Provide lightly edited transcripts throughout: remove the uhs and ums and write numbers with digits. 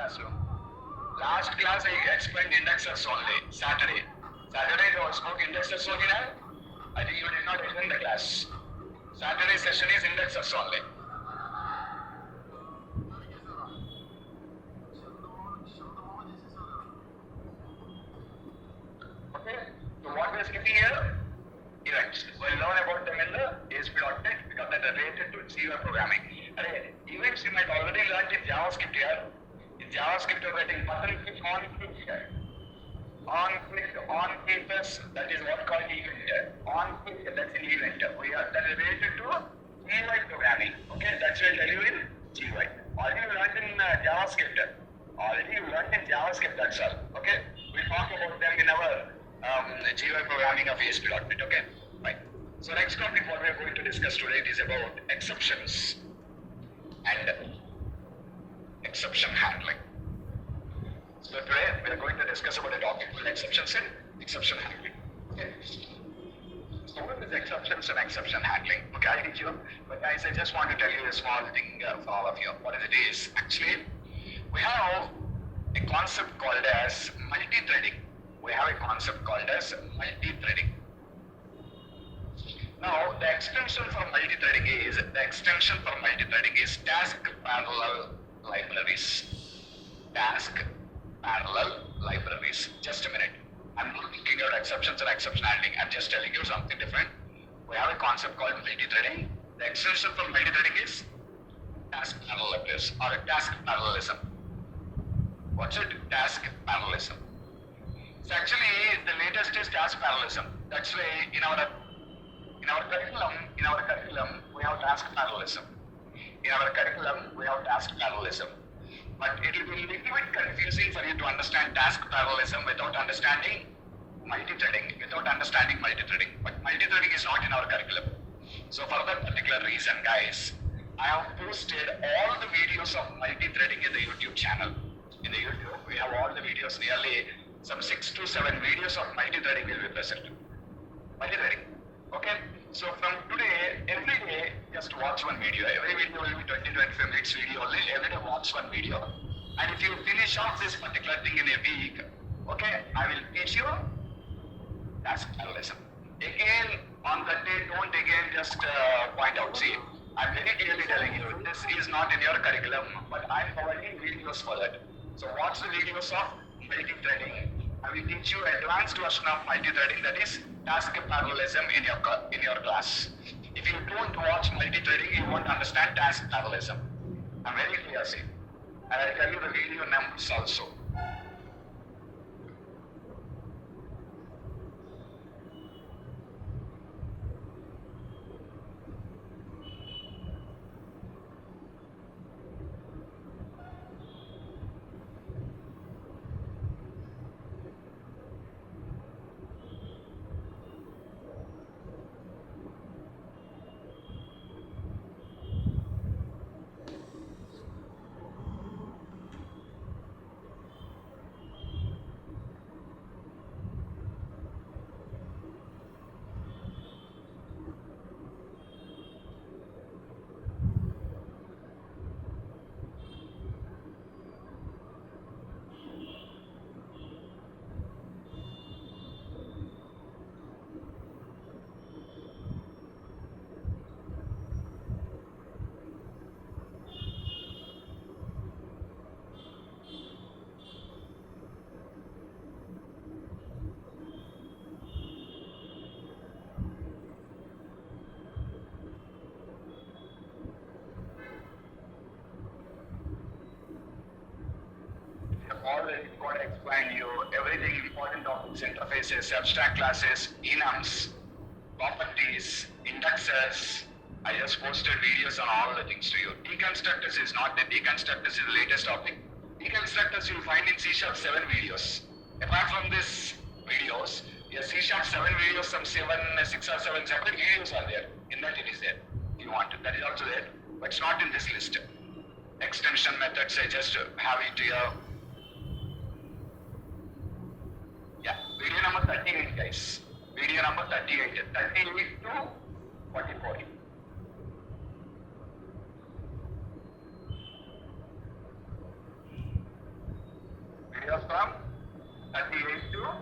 classroom. Last class I explained indexers only. Saturday I spoke indexers only now. I think you did not attend the class. Saturday session is indexers only. Okay, so what we are skipping here? Events. We'll learn about them in the ASP.NET because that are related to GUI programming. Events you might already learned in JavaScript here. In JavaScript you're getting button click on click here. On click, on click, that is what called event. On click, that's an event. That is related to GUI programming. Okay, that's what I'll tell you in GUI. Already you learned in JavaScript. That's all. Okay, we'll talk about them in our GUI programming of ASP.NET. Okay, right. So next topic what we are going to discuss today is about exceptions and exception handling. So today we are going to discuss about a topic called exceptions and exception handling. Okay. So what is exceptions and exception handling? Okay, I'll teach you. But guys, I just want to tell you a small thing for all of you. What it is? Actually, we have a concept called as multi-threading. Now, the extension for multi-threading is task parallel libraries. Just a minute. I'm not thinking about exceptions and exception handling. I'm just telling you something different. We have a concept called multi-threading. The extension for multi-threading is task parallelism or task parallelism. What's it? Task parallelism. So actually, the latest is task parallelism. That's why in our curriculum, we have task parallelism. But it will be a little bit confusing for you to understand task parallelism without understanding multi-threading. But multi-threading is not in our curriculum. So for that particular reason, guys, I have posted all the videos of multi-threading in the YouTube channel. In the YouTube, we have all the videos, nearly some 6 to 7 videos of multi-threading will be present. Multi-threading. Okay? So from today, every day, just watch one video. Every video will be 20-25 minutes video only. Every day watch one video. And if you finish off this particular thing in a week, okay, I will teach you task parallelism. Again, on that day, don't again just point out. See, I'm very clearly telling you, this is not in your curriculum, but I'm providing videos for that. So watch the videos of multi-threading. I will teach you advanced version of multi-threading, that is task parallelism in your class. If you don't watch multi-threading, you won't understand task parallelism. I'm very clear, see. And I'll tell you the video numbers also. Already got to explain you everything important topics, interfaces, abstract classes, enums, properties, indexes. I just posted videos on all the things to you. Deconstructors is not the deconstructors is the latest topic. Deconstructors you'll find in C# 7 videos. Apart from these videos, your C# 7 videos, some 6 or 7 separate videos are there. In that it is there. If you want it, that is also there. But it's not in this list. Extension methods, I just have it here. Yeah, video number 38, guys. Video number 38. 38 to 44. from 38 to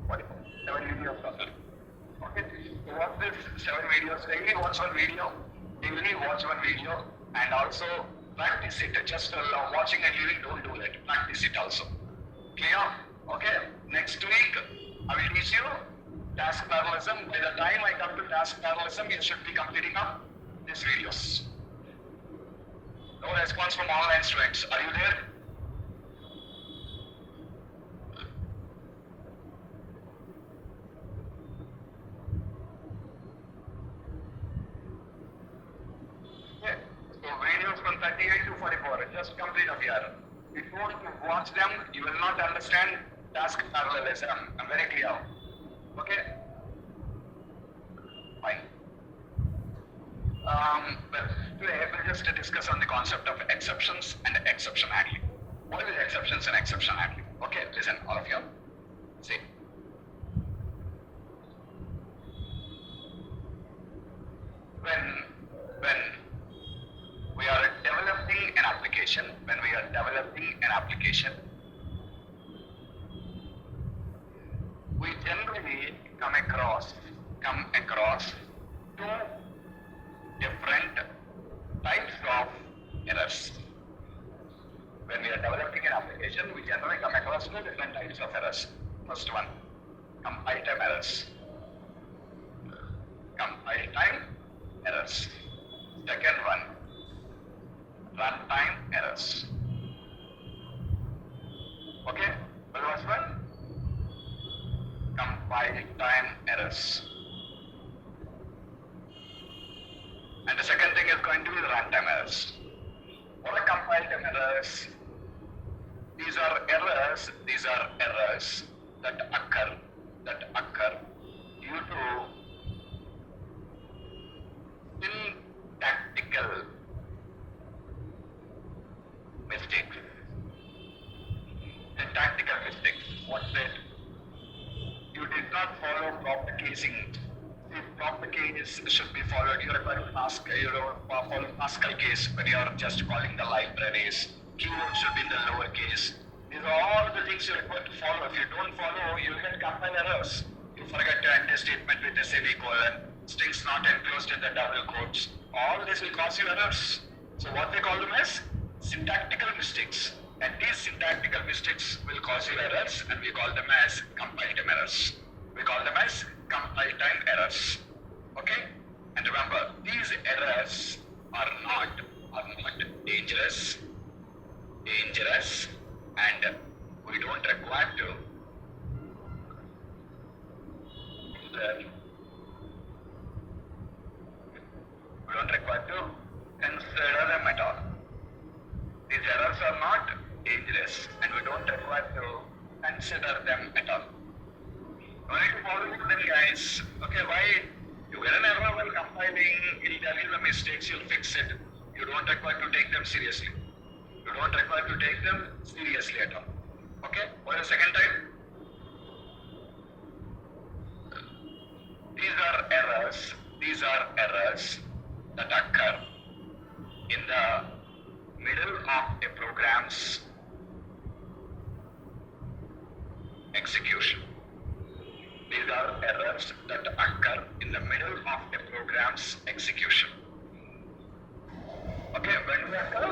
44. 7 videos total. Okay, so watch this 7 videos. Daily watch one video. Daily watch one video, and also practice it. Just watching and leaving, don't do that. Practice it also. Clear? Okay. Next week, I will teach you task parallelism. By the time I come to task parallelism, you should be completing up these videos. No response from online students. Are you there? Yeah. So videos from 38 to 44. Just complete up here. Before you watch them, you will not understand task parallelism. I'm very clear. Okay? Fine. Well, today we'll just discuss on the concept of exceptions and exception handling. What is exceptions and exception handling? Okay, listen, all of you. See. When we are developing an application, we generally come across two different types of errors. When we are developing an application, we generally come across two different types of errors. First one, compile time errors. Second one, runtime errors. Okay? Well, first one, compile time errors. And the second thing is going to be the runtime errors. What are compile time errors? These are errors that occur due to syntactical mistakes. What's that? You did not follow proper casing. If proper case should be followed, you require to follow Pascal case when you are just calling the libraries. Keyword should be in the lower case. These are all the things you require to follow. If you don't follow, you will get compile errors. You forget to enter statement with a semicolon, strings not enclosed in the double quotes. All this will cause you errors. So what they call them as syntactical mistakes. And these syntactical mistakes will cause you errors, and we call them as compile time errors. Okay? And remember, these errors are not dangerous, and we don't require to consider them at all. These errors are not dangerous, and we don't require to consider them at all. No need to follow them, guys. Okay, why? You get an error while compiling, it'll tell you the mistakes, you'll fix it. You don't require to take them seriously. At all. Okay? What is the second type? These are errors that occur in the middle of a program's execution. Okay, when do they occur?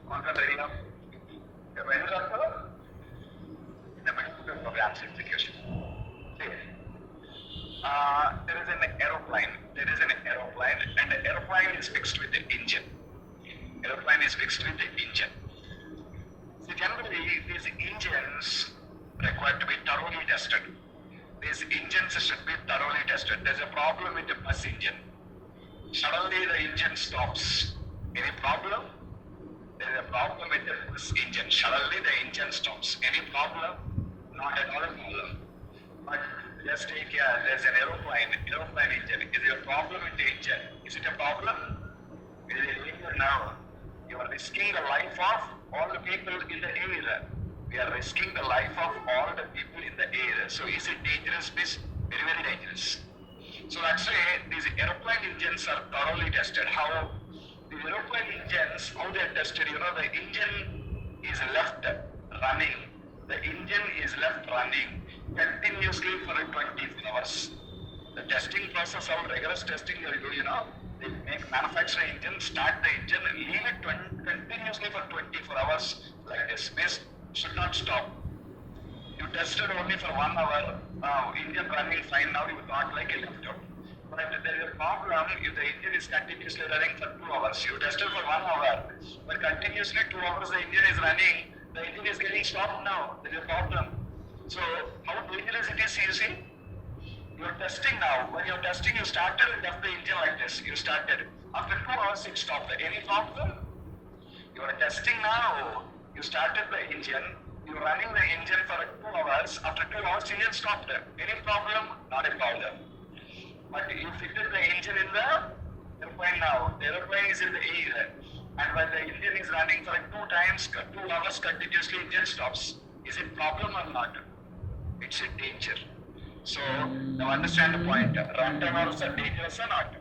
Ready now? Okay, when do they occur? In the middle of the program's execution. See, there is an aeroplane, and the aeroplane is fixed with the engine. See, generally, these engines require to be thoroughly tested. These engines should be thoroughly tested. There's a problem with the bus engine. Suddenly the engine stops. Any problem? There's a problem with the bus engine. Suddenly the engine stops. Any problem? Not at all a problem. But just take care. There's an aeroplane engine. Is there a problem with the engine? Is it a problem? It is a danger now. You are risking the life of all the people in the air. We are risking the life of all the people in the air. So is it dangerous? Please? Very, very dangerous. So that's why these aeroplane engines are thoroughly tested. How the aeroplane engines, how they are tested? The engine is left running running continuously for 20 hours. The testing process, how rigorous testing they will do, they make manufacture engine, start the engine, and leave it continuously for 24 hours like this. This should not stop. You tested only for 1 hour, engine running fine, now you thought like a left out. But there is a problem if the engine is continuously running for 2 hours. You tested for 1 hour, but continuously 2 hours the engine is running, the engine is getting stopped now. There is a problem. So how dangerous it is, you see? You are testing now. When you are testing, you started and left the engine like this. You started. After 2 hours, it stopped. Any problem? You are testing now. You started the engine. You are running the engine for 2 hours. After 2 hours, engine stopped. Any problem? Not a problem. But you fitted the engine in the airplane now. The airplane is in the air. And when the engine is running for 2 hours continuously, engine stops. Is it problem or not? It's a danger. So now understand the point. Runtime errors are dangerous or not?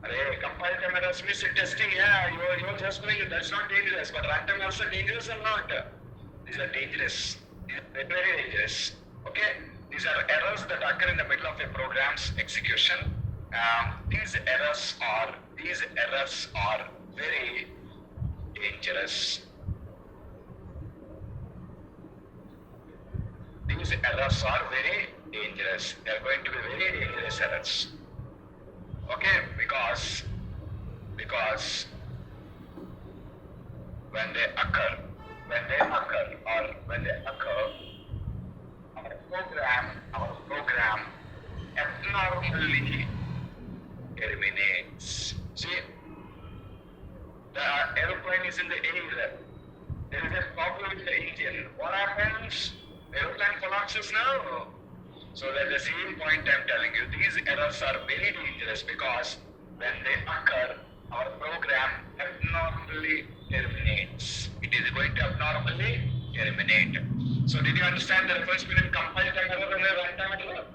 Compile time errors means testing. Yeah, you're just doing it. That's not dangerous. But runtime errors are dangerous or not? These are dangerous. These are very, very dangerous. Okay? These are errors that occur in the middle of a program's execution. These errors are very dangerous. These errors are very dangerous. They are going to be very dangerous errors. Okay, because when they occur, our program abnormally terminates. See, the aeroplane is in the air. There is a problem with the engine. What happens? The aeroplane collapses now. So that's the same point I'm telling you. These errors are very dangerous because when they occur, our program abnormally terminates. It is going to abnormally terminate. So did you understand the difference between compile time error and runtime error?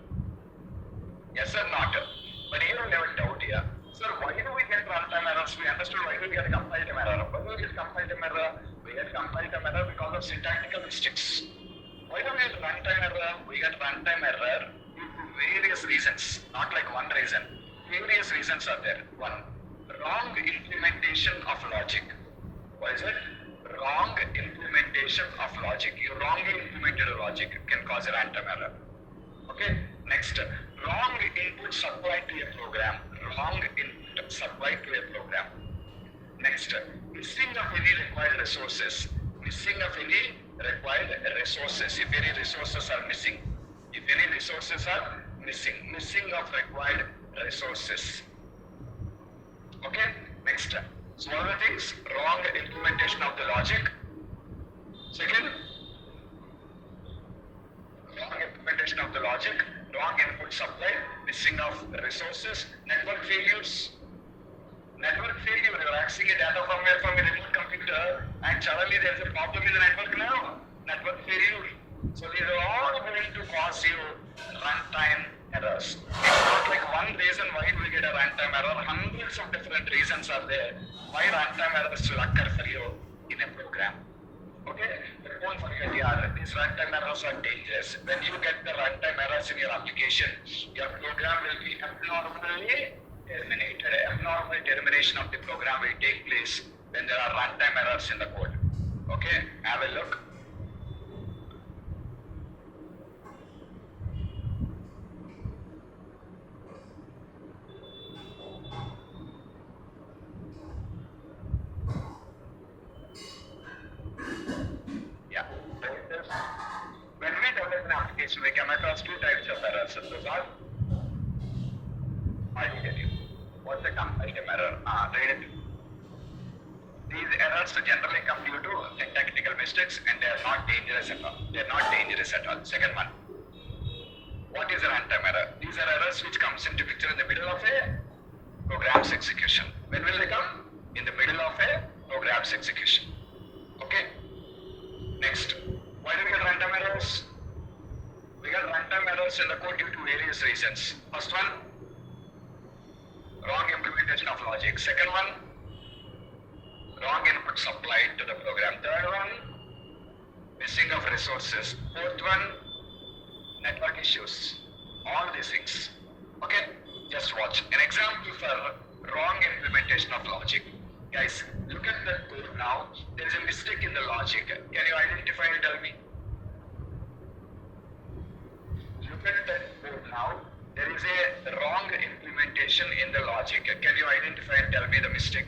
Yes or not? But here we have a doubt here. Sir, why do we get runtime errors? We understood why do we get compile time error. Why do we get compile time error? We get compile time error because of syntactical mistakes. Why do we get runtime error? We get runtime error due to various reasons, not like one reason. Various reasons are there. One, wrong implementation of logic. What is it? Wrong implementation of logic. You wrongly implemented a logic can cause a runtime error. Okay. Next, wrong input supplied to a program. Wrong input supplied to a program. Next, missing of any required resources. Missing of any required resources. If any resources are missing. If any resources are missing. Missing of required resources. Okay. Next. So what are the things? Wrong implementation of the logic. Second, wrong implementation of the logic. Wrong input supply. Missing of resources. Network failures. Network failure. You are accessing a data from a remote computer and suddenly there is a problem in the network now. Network failure. So these are all going to cause you runtime errors. It's not like one reason why we get a runtime error. Hundreds of different reasons are there why runtime errors will occur for you in a program. Okay? But don't forget, these runtime errors are dangerous. When you get the runtime errors in your application, your program will be abnormally terminated. Abnormal termination of the program will take place when there are runtime errors in the code. Okay? Have a look. When we develop an application, we come across two types of errors. Those are, I will tell you. What's the compile time error? Read it. These errors generally come due to syntactical mistakes and they are not dangerous at all. They are not dangerous at all. Second one. What is a runtime error? These are errors which comes into picture in the middle of a program's execution. When will they come? In the middle of a program's execution. Okay? Next. Why do we get runtime errors? We get runtime errors in the code due to various reasons. First one, wrong implementation of logic. Second one, wrong input supplied to the program. Third one, missing of resources. Fourth one, network issues. All these things. Okay, just watch. An example for wrong implementation of logic. Guys, look at the code now. There is a mistake in the logic. Can you identify and tell me? Look at the code now. There is a wrong implementation in the logic. Can you identify and tell me the mistake?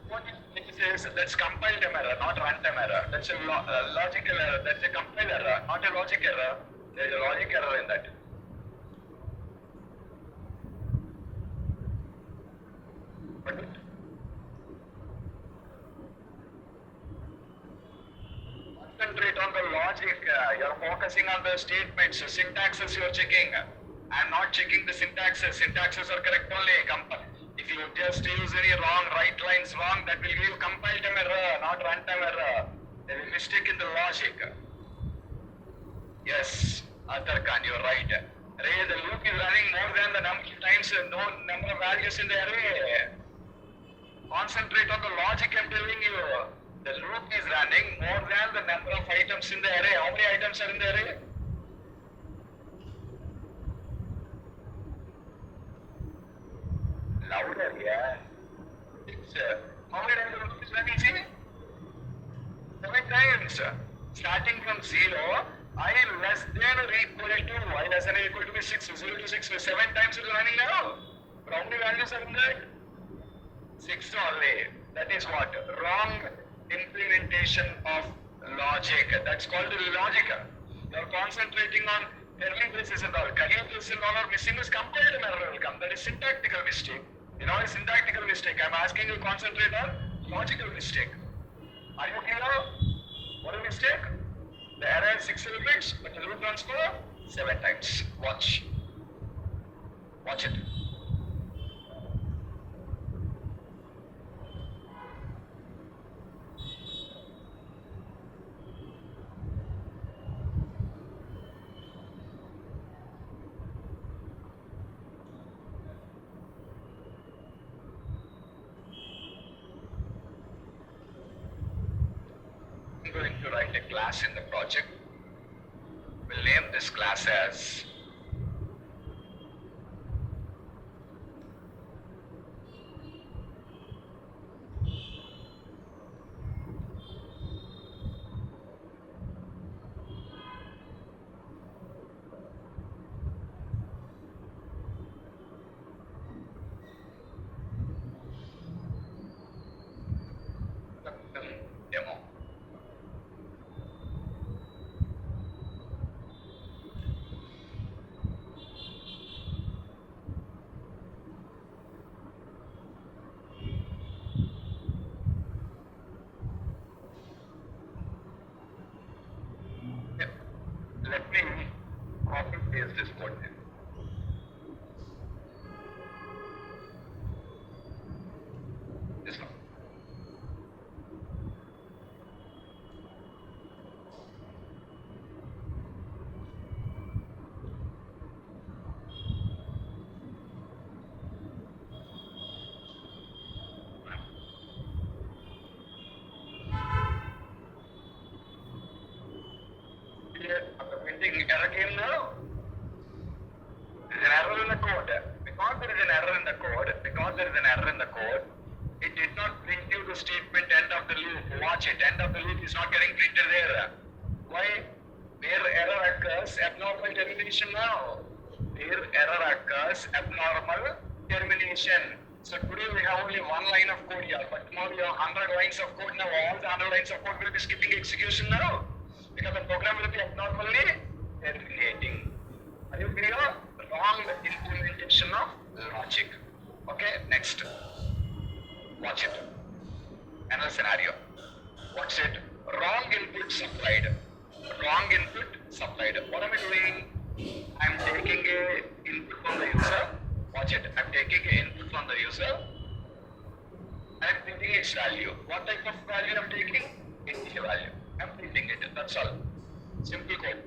What it is, that's compile time error, not runtime error. That's a logical error. That's a compile error, not a logic error. There is a logic error in that. But concentrate on the logic. You're focusing on the statements, syntaxes you're checking. I'm not checking the syntaxes. Syntaxes are correct only. If you just use any wrong, right lines wrong, that will give you compile time error, not runtime error. There is a mistake in the logic. Yes, Atarkan, you're right. Ray, the loop is running more than the number of times, no number of values in the array. Concentrate on the logic, I'm telling you. The loop is running more than the number of items in the array. How many items are in the array? Louder, yeah. It's, how many times the loop is running, see? 7 times. Starting from 0, I less than or equal to, I less than or equal to be 6, 0 to 6, 7 times it is running now. But how many values are in that? 6 only. That is what? Wrong implementation of logic. That's called logic. You are concentrating on curly braces and all. Curly braces and all are missing is compile error will come. That is syntactical mistake. You know, a syntactical mistake. I'm asking you to concentrate on logical mistake. Are you clear? What is mistake? The error is 6 elements, but the loop runs for 7 times. Watch. Watch it. I'm going to write a class in the project. We'll name this class as demo. Let me copy paste this code. This one. Error came now. There is an error in the code. Because there is an error in the code, it did not print you the statement end of the loop. Watch it. End of the loop is not getting printed there. Why? Where error occurs, abnormal termination now. Where error occurs, abnormal termination. So today we have only 1 line of code here, but tomorrow we have 100 lines of code. Now all the 100 lines of code will be skipping execution now. Because the program will be abnormally terminating. Are you clear? Wrong implementation of logic. Okay, next. Watch it. Another scenario. What's it? wrong input supplied. Wrong input supplied. What am I doing? I'm taking a input from the user. Watch it. I'm taking a input from the user. I'm printing its value. What type of value I'm taking? Integer value. I'm printing it. That's all. Simple code.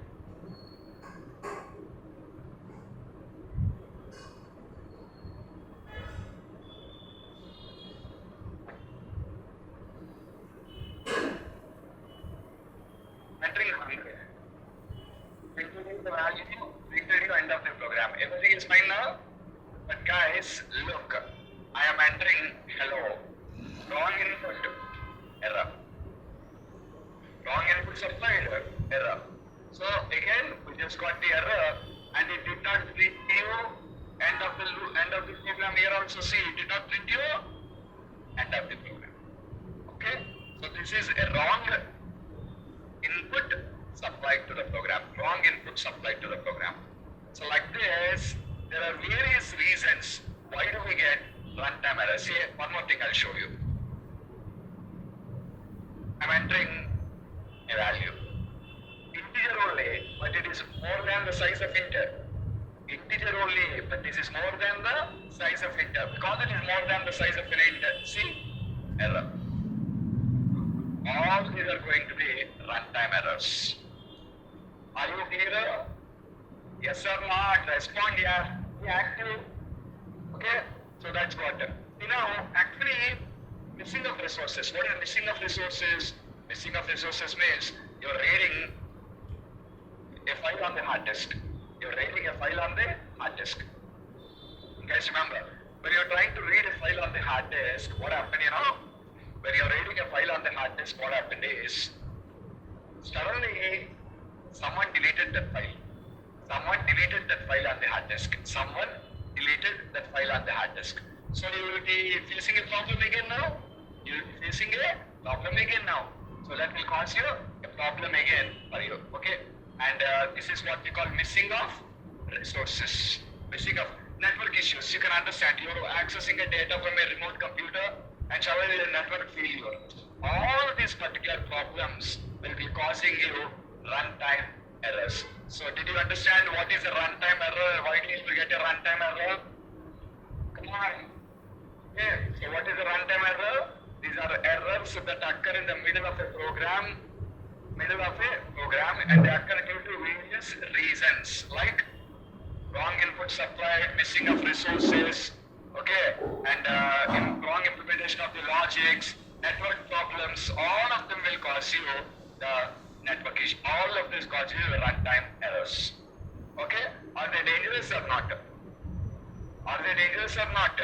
Entering 100. Printing the value, printing the end of the program. Everything is fine now? But guys, look. I am entering hello. Wrong input. Error. Wrong input supplied. Error. So again, we just got the error, and it did not print you end of the program. Here also see it did not print you end of the program. Okay. So this is a wrong input supplied to the program. Wrong input supplied to the program. So like this, there are various reasons why do we get runtime errors. See, one more thing I'll show you. I'm entering a value. Integer only, but it is more than the size of integer. Integer only, but this is more than the size of integer. Because it is more than the size of an integer, see, error. All these are going to be runtime errors. Are you here? Yes or not? Respond, yeah. Be active. Okay? So that's what. You know, actually, missing of resources. What is missing of resources? Missing of resources means you're reading a file on the hard disk. You're writing a file on the hard disk. Guys, remember, when you're trying to read a file on the hard disk, what happened, you know? When you're reading a file on the hard disk, what happened is, suddenly, someone deleted that file. Someone deleted that file on the hard disk. Someone deleted that file on the hard disk. So you will be facing a problem again now. You will be facing a problem again now. So that will cause you a problem again for you. Okay? And this is what we call missing of resources. Missing of network issues. You can understand you're accessing a data from a remote computer and suddenly a network failure. All these particular problems will be causing you runtime errors. So did you understand what is a runtime error? Why do you get a runtime error? Come on. Okay. So what is a runtime error? These are errors that occur in the middle of a program, and they occur due to various reasons like wrong input supplied, missing of resources, okay, and wrong implementation of the logics, network problems. All of them will cause you the network issue. All of this causes you the runtime errors. Okay? Are they dangerous or not? Are they dangerous or not?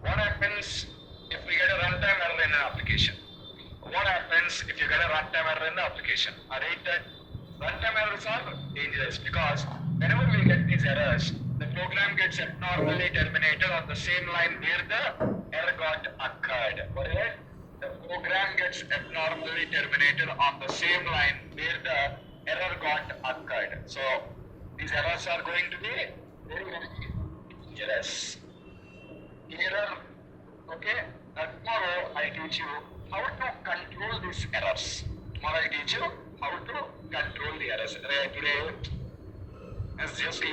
What happens if we get a runtime error in an application? What happens if you get a runtime error in the application? Alright, runtime errors are dangerous because whenever we get these errors, the program gets abnormally terminated on the same line where the error got occurred. What is it? The program gets abnormally terminated on the same line where the error got occurred. So these errors are going to be very, very dangerous. Error. Okay? Tomorrow I teach you how to control these errors. Tomorrow I teach you how to control the errors. Today, it's just a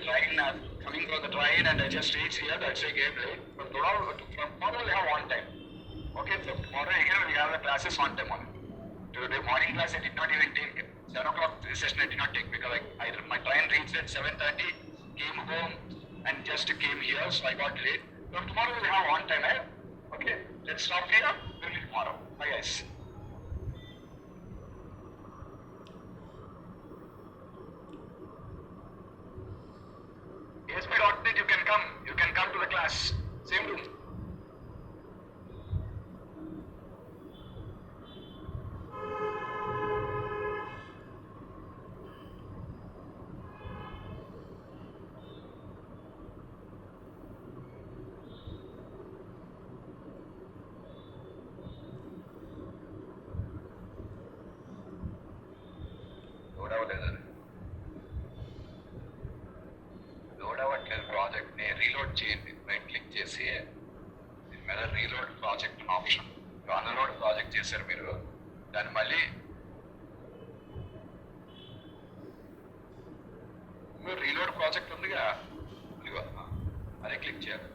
train coming from the train and I just reach here, that's a game late. But tomorrow we have one time. Okay, so tomorrow again we have the classes on time only. Today morning class I did not even take. 7 o'clock session I did not take because my train reached at 7:30, came home and just came here, so I got late. So tomorrow we have one time, eh? Okay, let's stop here. We'll meet tomorrow. Bye guys. ASP.NET, you can come to the class. Same room. Project ని reload చేయండి. Right click చేసి మీద reload project option unload project చేశారు మీరు, దాన్ని మళ్ళీ మీరు reload project ఉందిగా, ఇదిగో, అదే క్లిక్ చేయాలి.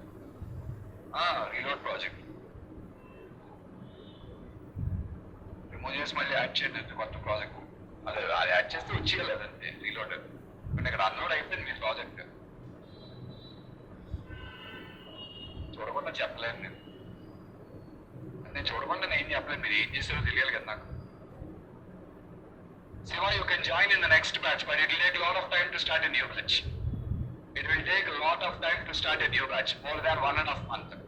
రీలోడ్ ప్రాజెక్ట్ రిమూవ్ చేసి మళ్ళీ యాడ్ చేయండి అంతే కొత్త ప్రాజెక్ట్. అది యాడ్ చేస్తే వచ్చేయాలి అదంతే రీలోడ్. అంటే ఇక్కడ అన్లోడ్ అయిపోయింది మీ ప్రాజెక్ట్. చూడకుండా చెప్పలేను నేను చూడకుండా నేను చెప్పలేను, మీరు ఏం చేస్తారో తెలియాలి కదా నాకు. Siva, you can join in the next batch, but it will take a lot of time to start a new batch. It will take a lot of time to start a new batch, more than 1.5 months.